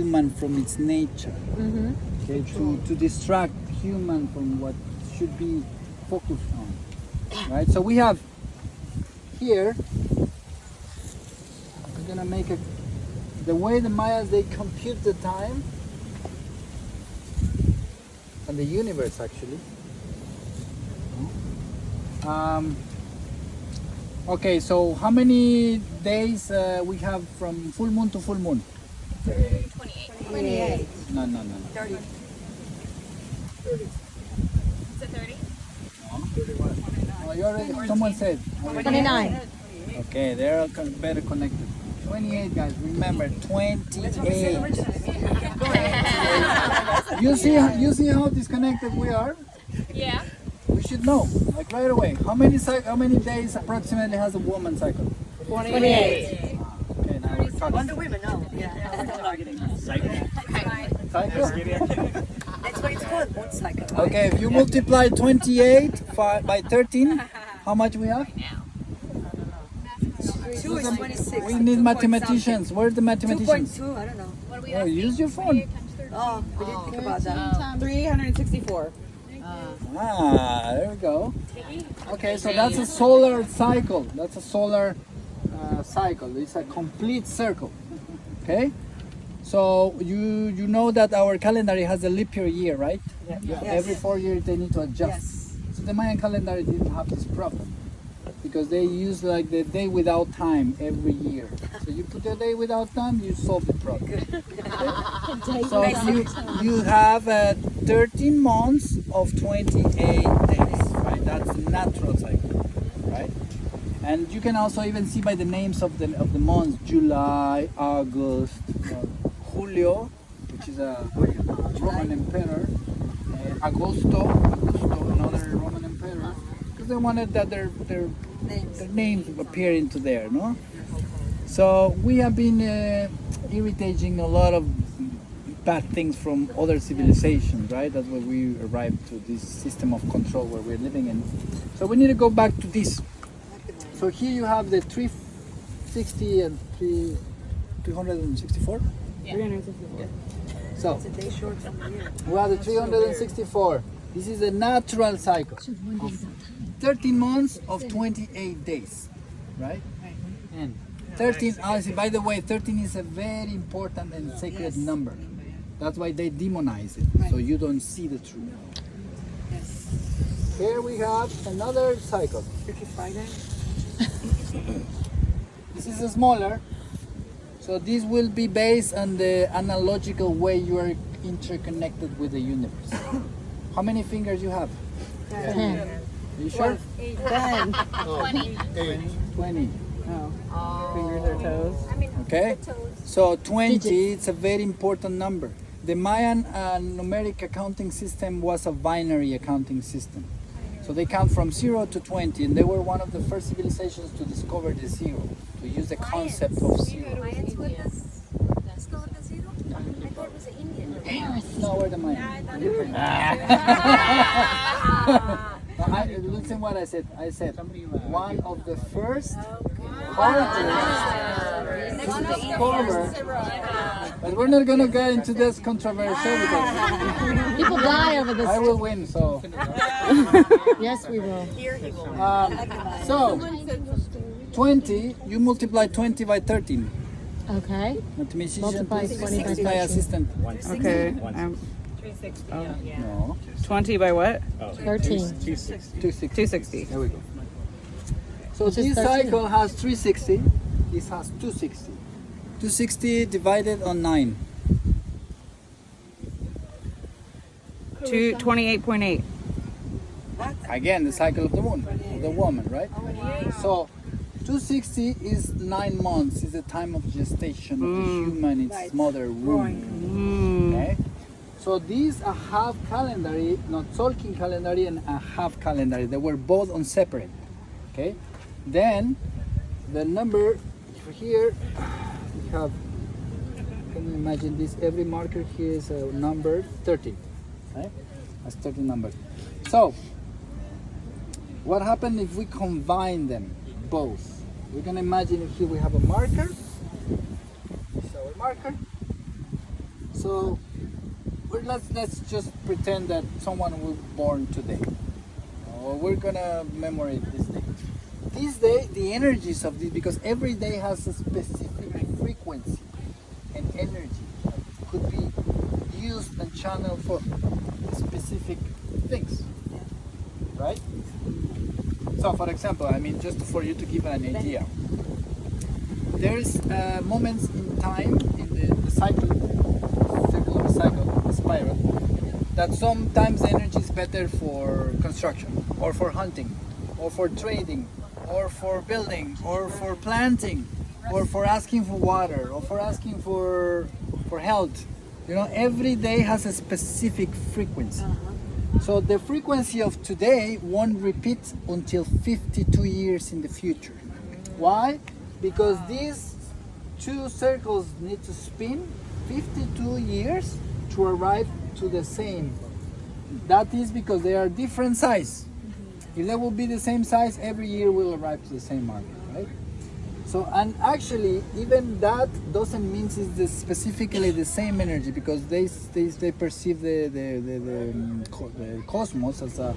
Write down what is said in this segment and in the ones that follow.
human from its nature, okay, to distract human from what should be focused on, right? So we have here, we're gonna make the way the Mayas, they compute the time and the universe actually. Okay, so how many days we have from full moon to full moon? 28. No. 30. 30. Is it 30? No, 31. Oh, you already, someone said. 29. Okay, they're better connected. 28 guys, remember 28. You see how disconnected we are? Yeah. We should know, like right away. How many days approximately has a woman cycle? 28. Okay, now we're talking. Wonder Women, no. Yeah. Cycle? That's what it's called, moon cycle. Okay, if you multiply 28 by 13, how much we have? 2 is 26. We need mathematicians. Where's the mathematicians? 2.2, I don't know. What are we Oh, use your phone. Oh, we didn't think about that. 364. Ah, there we go. Okay, so that's a solar cycle. That's a solar cycle. It's a complete circle. Okay? So you know that our calendar has a leap year, right? Yes. Every 4 years they need to adjust. Yes. So the Mayan calendar didn't have this problem because they use like the day without time every year. So you put the day without time, you solve the problem. So you have 13 months of 28 days, right? That's the natural cycle, right? And you can also even see by the names of the months: July, August, Julio, which is a Roman emperor, Augusto, another Roman emperor, because they wanted that their names appear into there, no? So we have been irritating a lot of bad things from other civilizations, right? That's where we arrived to this system of control where we're living in. So we need to go back to this. So here you have the 360 and 364. Yeah. 364. So It's a day short from the year. we have the 364. This is a natural cycle of 13 months of 28 days, right? And 13, by the way, 13 is a very important and sacred number. That's why they demonize it, so you don't see the truth. Yes. Here we have another cycle. Freaky Friday. This is a smaller, so this will be based on the analogical way you are interconnected with the universe. How many fingers you have? 10. Are you sure? 10. 20. 20. Fingers or toes. Okay, so 20, it's a very important number. The Mayan numeric accounting system was a binary accounting system. So they count from 0 to 20, and they were one of the first civilizations to discover the zero, to use the concept of zero. Mayans with this still with the zero? I thought it was the Indian. No, we're the Mayans. Listen what I said. I said one of the first artists to discover. But we're not gonna get into this controversial because People die over this. I will win. So, Yes, we will. Here he will. so 20. You multiply 20 by 13. Okay. Mathematician, Multiply please. 20 by My 13. assistant. Okay. 360. No. 20 by what? 13. 260. 260. There we go. So Which is this 13. cycle has 360. This has 260. 260 divided on 9. 28.8. Again, the cycle of the moon, of the woman, right? So 260 is 9 months. Is the time of gestation of the human in its mother womb. Okay. So these a half calendar, not Solkin calendar, and a half calendar. They were both on separate. Okay. Then the number here we have. Can you imagine this? Every marker here is a number 13. Right? That's 13 numbers. So what happened if we combine them both? We're gonna imagine here we have a marker. This is our marker. So let's just pretend that someone was born today. We're gonna commemorate this day. This day, the energies of this, because every day has a specific frequency and energy that could be used and channeled for specific things, right? So, for example, I mean, just for you to give an idea, there's moments in time in the circle of a cycle, a spiral, that sometimes energy is better for construction, or for hunting, or for trading, or for building, or for planting, or for asking for water, or for asking for health. You know, every day has a specific frequency. So the frequency of today won't repeat until 52 years in the future. Why? Because these two circles need to spin 52 years to arrive to the same. That is because they are different size. If they will be the same size, every year will arrive to the same market, right? So, and actually, even that doesn't mean it's specifically the same energy, because they perceive the cosmos as a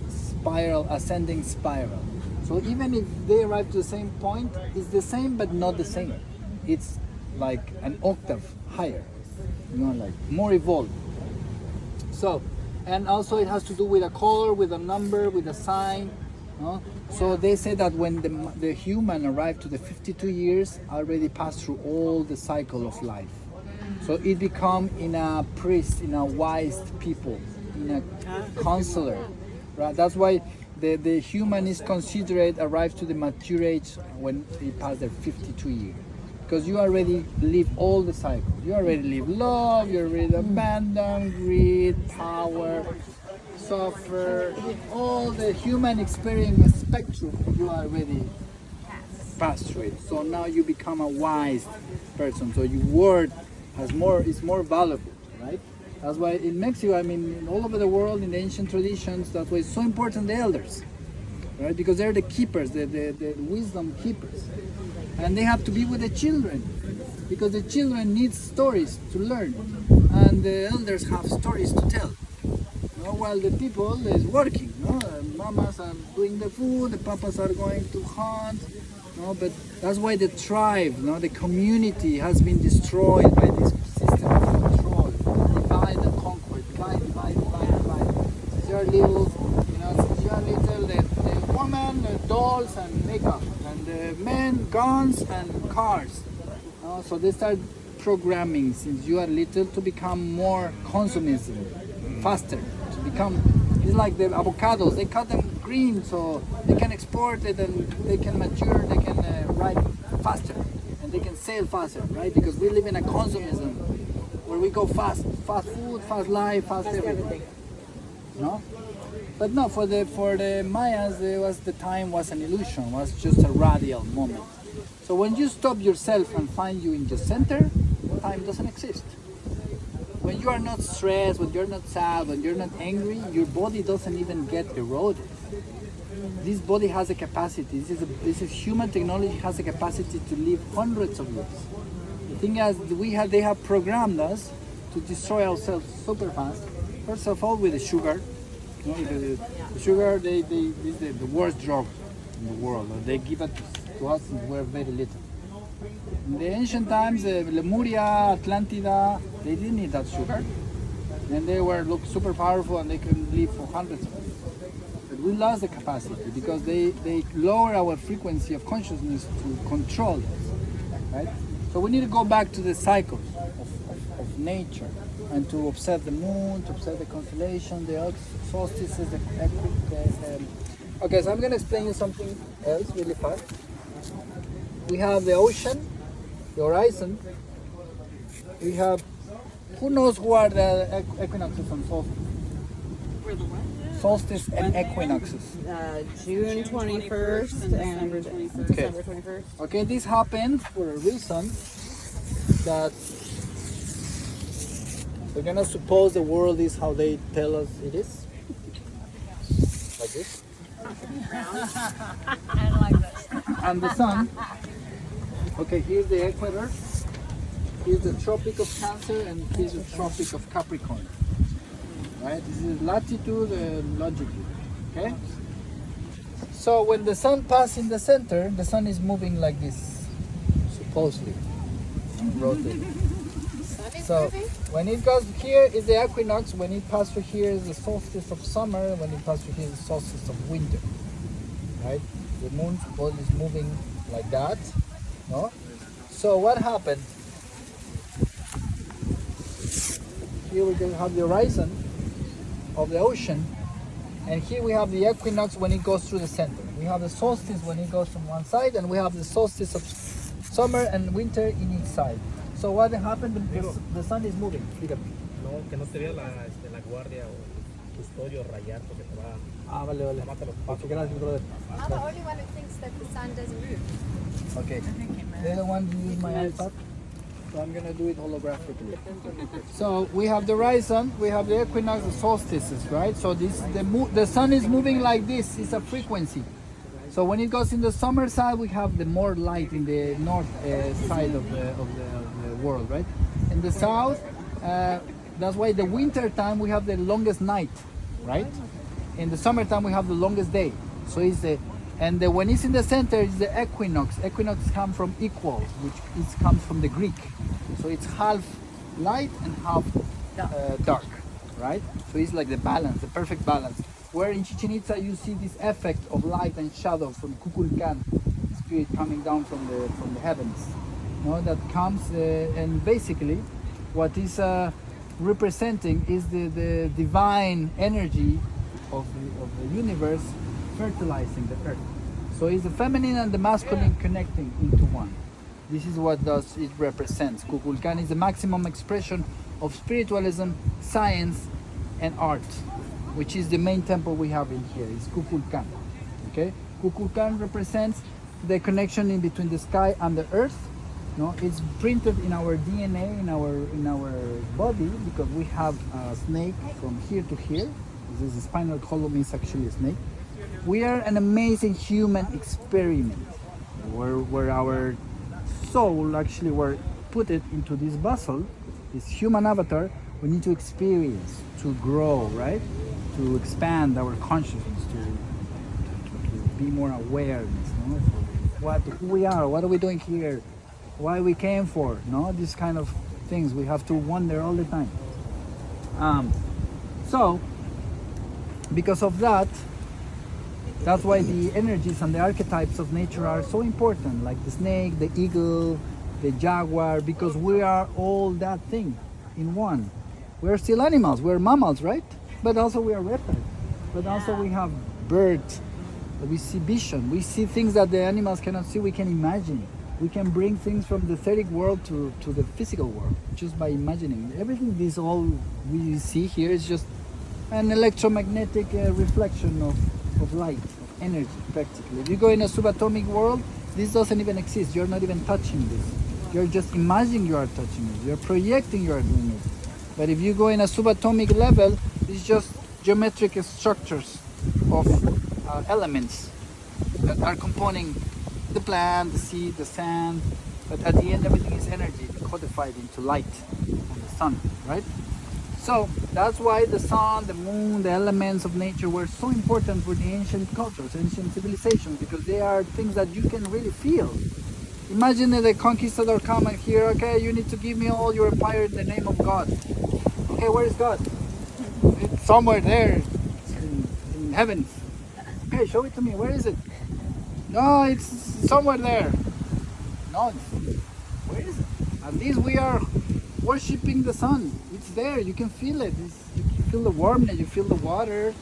spiral, ascending spiral. So even if they arrive to the same point, it's the same but not the same. It's like an octave higher, you know, like more evolved. So, and also it has to do with a color, with a number, with a sign. No? So they say that when the human arrived to the 52 years, already passed through all the cycle of life. So it become in a priest, in a wise people, in a counselor. Right? That's why the human is considered arrived to the mature age when they pass their 52 years. Because you already live all the cycles. You already live love, you already abandon, greed, power, suffer, all the human experience spectrum, you already passed through it. So now you become a wise person. So your word is more valuable, right? That's why in Mexico, I mean, all over the world, in the ancient traditions, that's why it's so important, the elders, right? Because they're the keepers, the wisdom keepers. And they have to be with the children, because the children need stories to learn, and the elders have stories to tell. While the people is working, no? Mamas are doing the food, the papas are going to hunt, no? But that's why the tribe, no? The community has been destroyed by this system of control. Divide and conquer, divide. Since you're little, you know, since you're little, the woman, the dolls and makeup, and the men, guns and cars. No? So they start programming since you are little to become more consumism, faster. It's like the avocados, they cut them green so they can export it and they can mature, they can ripe faster and they can sell faster, right? Because we live in a consumism where we go fast food, fast life, fast everything. No? But no, for the Mayans, the time was an illusion, was just a radial moment. So when you stop yourself and find you in the center, time doesn't exist. When you are not stressed, when you're not sad, when you're not angry, your body doesn't even get eroded. This body has a capacity. This is human technology has a capacity to live hundreds of years. The thing is, they have programmed us to destroy ourselves super fast. First of all, with the sugar. You know, the sugar, this is the worst drug in the world. They give it to us since we're very little. In the ancient times, Lemuria, Atlantida, they didn't need that sugar. And they were super powerful and they could live for hundreds of years. But we lost the capacity because they lower our frequency of consciousness to control us, right? So we need to go back to the cycles of nature and to observe the moon, to observe the constellation, the solstices, Okay, so I'm going to explain you something else really fast. We have the ocean, the horizon. We have, who knows who are the equinoxes and solstices? Where the what? Solstice and equinoxes. June 21st and December 21st. Okay, this happened for a reason that we're gonna suppose the world is how they tell us it is. Like this. I like this. And the sun. Okay, here's the equator. Here's the Tropic of Cancer and here's the Tropic of Capricorn. Right? This is latitude and longitude. Okay? So when the sun passes in the center, the sun is moving like this, supposedly, rotating. So when it goes here is the equinox, when it passes through here is the solstice of summer, when it passes through here is the solstice of winter. Right? The moon supposedly is moving like that. No? So what happened? Here we can have the horizon of the ocean, and here we have the equinox when it goes through the center. We have the solstice when it goes from one side, and we have the solstice of summer and winter in each side. So what happened? The sun is moving. Dígame. No, que no te vea la guardia o custodio rayar porque te va Ah, vale, vale. Okay, gracias, brother. I'm the only one who thinks that the sun doesn't move. Okay. They don't want to use my iPad, so I'm gonna do it holographically. So we have the horizon, we have the equinox, the solstices, right? So this the sun is moving like this. It's a frequency. So when it goes in the summer side, we have the more light in the north side of the world, right? In the south, that's why the winter time we have the longest night, right? In the summertime we have the longest day. So it's when it's in the center, it's the equinox. Equinox comes from equal, which comes from the Greek. So it's half light and half dark, right? So it's like the balance, the perfect balance. Where in Chichen Itza you see this effect of light and shadow from Kukulkan, spirit coming down from the heavens. You know, that comes and basically what is representing is the divine energy of the universe fertilizing the earth. So it's the feminine and the masculine connecting into one. This is what it represents. Kukulkan is the maximum expression of spiritualism, science, and art, which is the main temple we have in here. It's Kukulkan. Okay, Kukulkan represents the connection in between the sky and the earth. No, it's printed in our DNA, in our body, because we have a snake from here to here. This is a spinal column is actually a snake. We are an amazing human experiment, where our soul actually were put it into this vessel, this human avatar. We need to experience, to grow, right? To expand our consciousness, to be more awareness, no? Who we are, what are we doing here, why we came for, no? These kind of things we have to wonder all the time. So, because of that, that's why the energies and the archetypes of nature are so important, like the snake, the eagle, the jaguar, because we are all that thing in one. We're still animals, we're mammals, right? But also we are reptiles. But also we have birds. We see vision. We see things that the animals cannot see. We can imagine. We can bring things from the etheric world to the physical world just by imagining. Everything this all we see here is just an electromagnetic reflection of light, of energy, practically. If you go in a subatomic world, this doesn't even exist. You're not even touching this. You're just imagining you are touching it. You're projecting you are doing it. But if you go in a subatomic level, it's just geometric structures of elements that are composing the plant, the seed, the sand. But at the end, everything is energy codified into light and the sun, right? So that's why the sun, the moon, the elements of nature were so important for the ancient cultures, ancient civilizations, because they are things that you can really feel. Imagine that the conquistador come and here, okay, you need to give me all your empire in the name of God. Okay, where is God? It's somewhere there, in heaven. Okay, show it to me. Where is it? No, it's somewhere there. No, where is it? At least we are worshipping the sun. It's there. You can feel it. You can feel the warmth. You feel the water.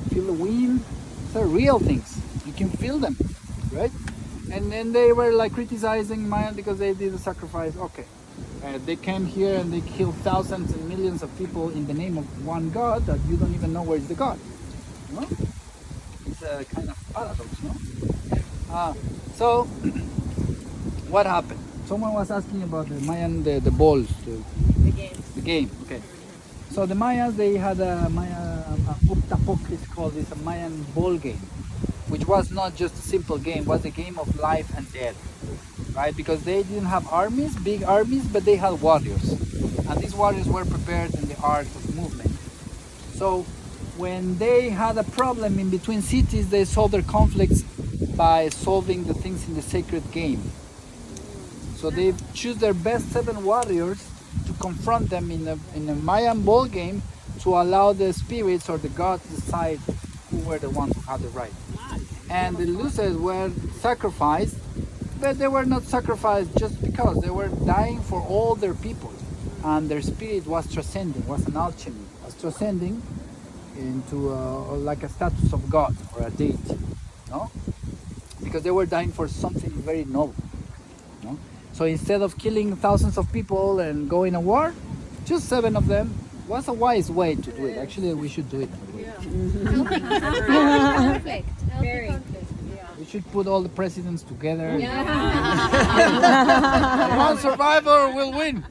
You feel the wind. These are real things. You can feel them, right? And then they were like criticizing Mayan because they did a sacrifice. Okay, they came here and they killed thousands and millions of people in the name of one God that you don't even know where is the God. No? It's a kind of paradox, no? So, what happened? Someone was asking about the Mayan, the balls, the game. Okay. So the Mayas, they had a Uptapok is called. It's a Mayan ball game, which was not just a simple game. Was a game of life and death. right? Because they didn't have armies, big armies, but they had warriors. And these warriors were prepared in the art of movement. So when they had a problem in between cities, they solved their conflicts by solving the things in the sacred game. So they choose their best 7 warriors to confront them in a Mayan ball game to allow the spirits or the gods decide who were the ones who had the right. And the losers were sacrificed, but they were not sacrificed just because they were dying for all their people, and their spirit was transcending, was an alchemy, was transcending into like a status of God or a deity, no? Because they were dying for something very noble, no? So instead of killing thousands of people and going to war, just 7 of them was a wise way to do it. Actually, we should do it. Conflict. Healthy conflict. We should put all the presidents together. One survivor will win.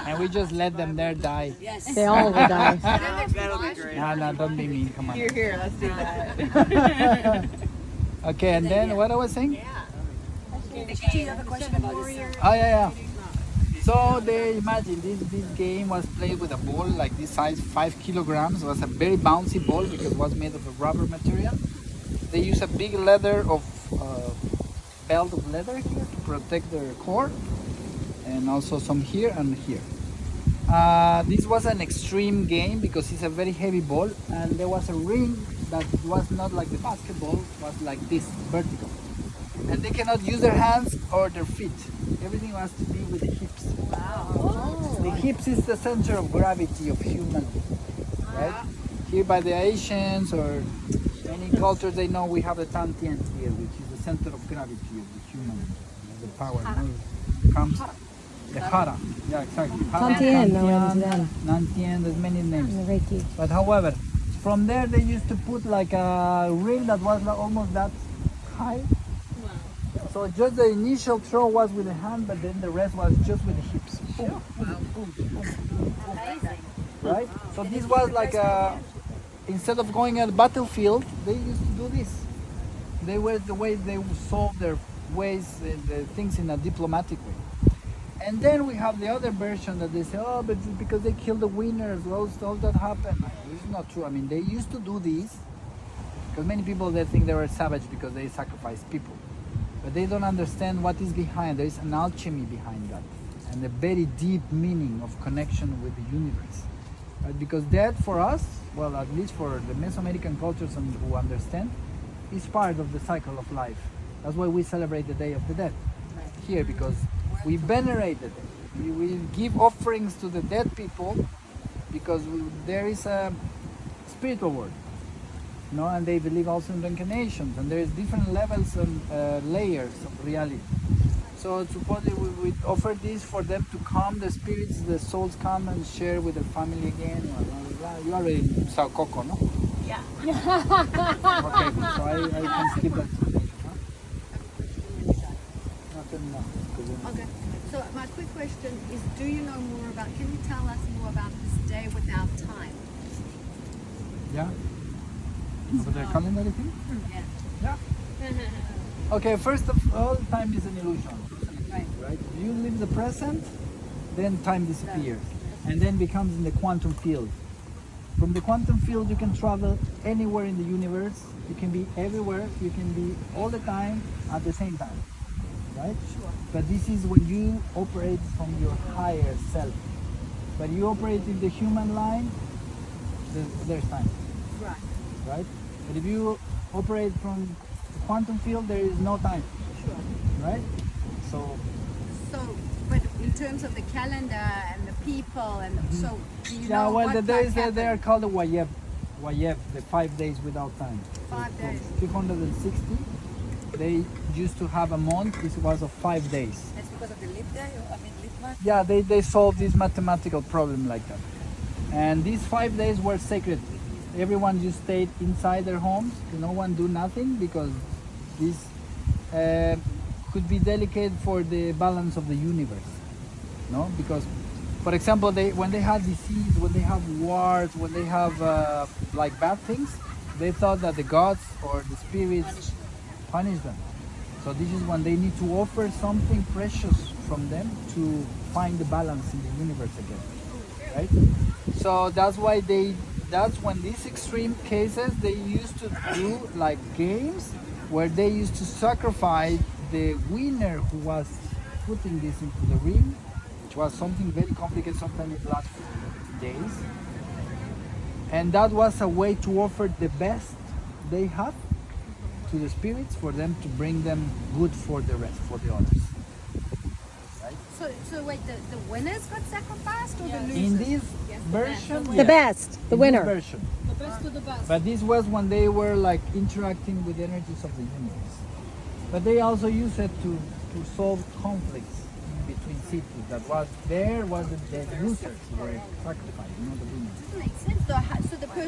And we just let them there die. They all will die. That'll be great. No, don't be mean. Come on. Here, let's do that. Okay, and then what I was saying? Do you have a question, warrior? Oh yeah. So they imagine this game was played with a ball like this size, 5 kilograms. It was a very bouncy ball because it was made of a rubber material. They use a big leather of belt of leather here to protect their core, and also some here and here. This was an extreme game because it's a very heavy ball, and there was a ring that was not like the basketball, was like this, vertical. And they cannot use their hands or their feet. Everything has to be with the hips. Wow. The hips is the center of gravity of human, right? Here by the Asians or any culture they know, we have the Tantien here, which is the center of gravity of the human, the power. Comes the Hara. Yeah, exactly. Tantien, no one is them. Nantien, there's many names. And the Reiki. But however, from there they used to put like a ring that was almost that high. So just the initial throw was with the hand, but then the rest was just with the hips. Boom, boom, boom, boom, boom, boom. Right? So this was like instead of going at the battlefield, they used to do this. They were the way they would solve their ways, the things in a diplomatic way. And then we have the other version that they say, oh, but it's because they killed the winners, all that happened. This is not true. I mean, they used to do this because many people, they think they were savage because they sacrificed people. But they don't understand what is behind. There is an alchemy behind that, and a very deep meaning of connection with the universe. Right? Because death for us, well, at least for the Mesoamerican cultures and who understand, is part of the cycle of life. That's why we celebrate the Day of the Dead here, because we venerate the dead. We give offerings to the dead people because there is a spiritual world. No, and they believe also in reincarnations, and there is different levels and layers of reality. So supposedly we offer this for them to calm the spirits, the souls come and share with their family again. Blah, blah, blah. You already saw Coco, no? Yeah. Okay, so I can skip that explanation, huh? Nothing more. Okay. So my quick question is, do you know more about, can you tell us more about this day without time? Yeah? Over the calendar thing? Yeah. Yeah. Okay, first of all, time is an illusion. Right? You live the present, then time disappears, and then becomes in the quantum field. From the quantum field, you can travel anywhere in the universe. You can be everywhere. You can be all the time at the same time. Right? Sure. But this is when you operate from your higher self. But you operate in the human line, there's time. Right. Right? But if you operate from the quantum field, there is no time. Sure. Right? So, but in terms of the calendar and the people, and so do you yeah, know well, what the days happened? they are called the Wayeb, the 5 days without time. 5 days. 360, they used to have a month. This was of 5 days. That's because of the leap day, leap month? Yeah, they solved this mathematical problem like that. And these 5 days were sacred. Everyone just stayed inside their homes. No one do nothing because this could be delicate for the balance of the universe. No, because, for example, when they have disease, when they have wars, when they have like bad things, they thought that the gods or the spirits punish them. So this is when they need to offer something precious from them to find the balance in the universe again, right? So that's why that's when these extreme cases, they used to do like games where they used to sacrifice the winner who was putting this into the ring, which was something very complicated, sometimes it lasts days. And that was a way to offer the best they have to the spirits for them to bring them good for the rest, for the others. Right? So wait, the winners got sacrificed or the losers? In this version, The yes. best, the In winner. This version. The best of the best. But this was when they were like interacting with the energies of the universe. But they also used it to solve conflicts in between cities. That was the losers who were sacrificed, not the winners. Doesn't make sense though. So the person